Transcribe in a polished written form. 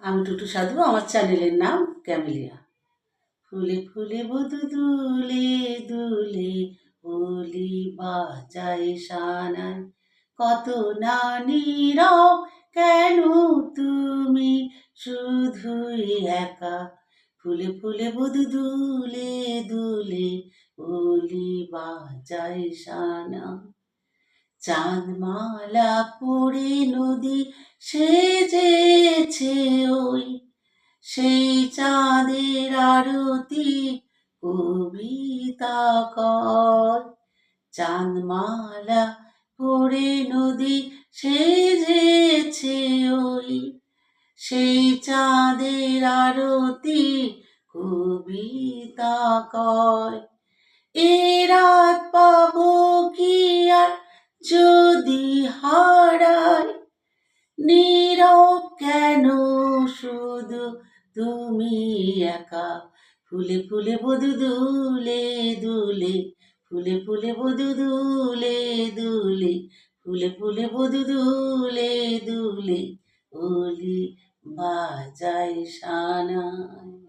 আমি টুটু সাধু, আমার চ্যানেলের নাম ক্যামেলিয়া। ফুলে ফুলে বধু দুলে দুলে বলি বাজায় সানাই, কত না নীরব কেন তুমি শুধুই একা। ফুলে ফুলে বধু দুলে দুলে বলি বাজায় সানাই, চাঁদমালা পড়ে নদী সেজেছে ওই, সেই চাঁদের আরতি কবিতা কয়। চাঁদমালা পড়ে নদী সেজেছে ওই, সেই চাঁদের আরতি কবিতা কয়। এ রাত পাবো কি আর যদি হারাই, নীরব কেন শুধু তুমি একা। ফুলে ফুলে বধু দুলে দুলে, ফুলে ফুলে বধু দুলে দুলে, ফুলে ফুলে বধু দুলে দুলে, ওলি বাজায় সানাই।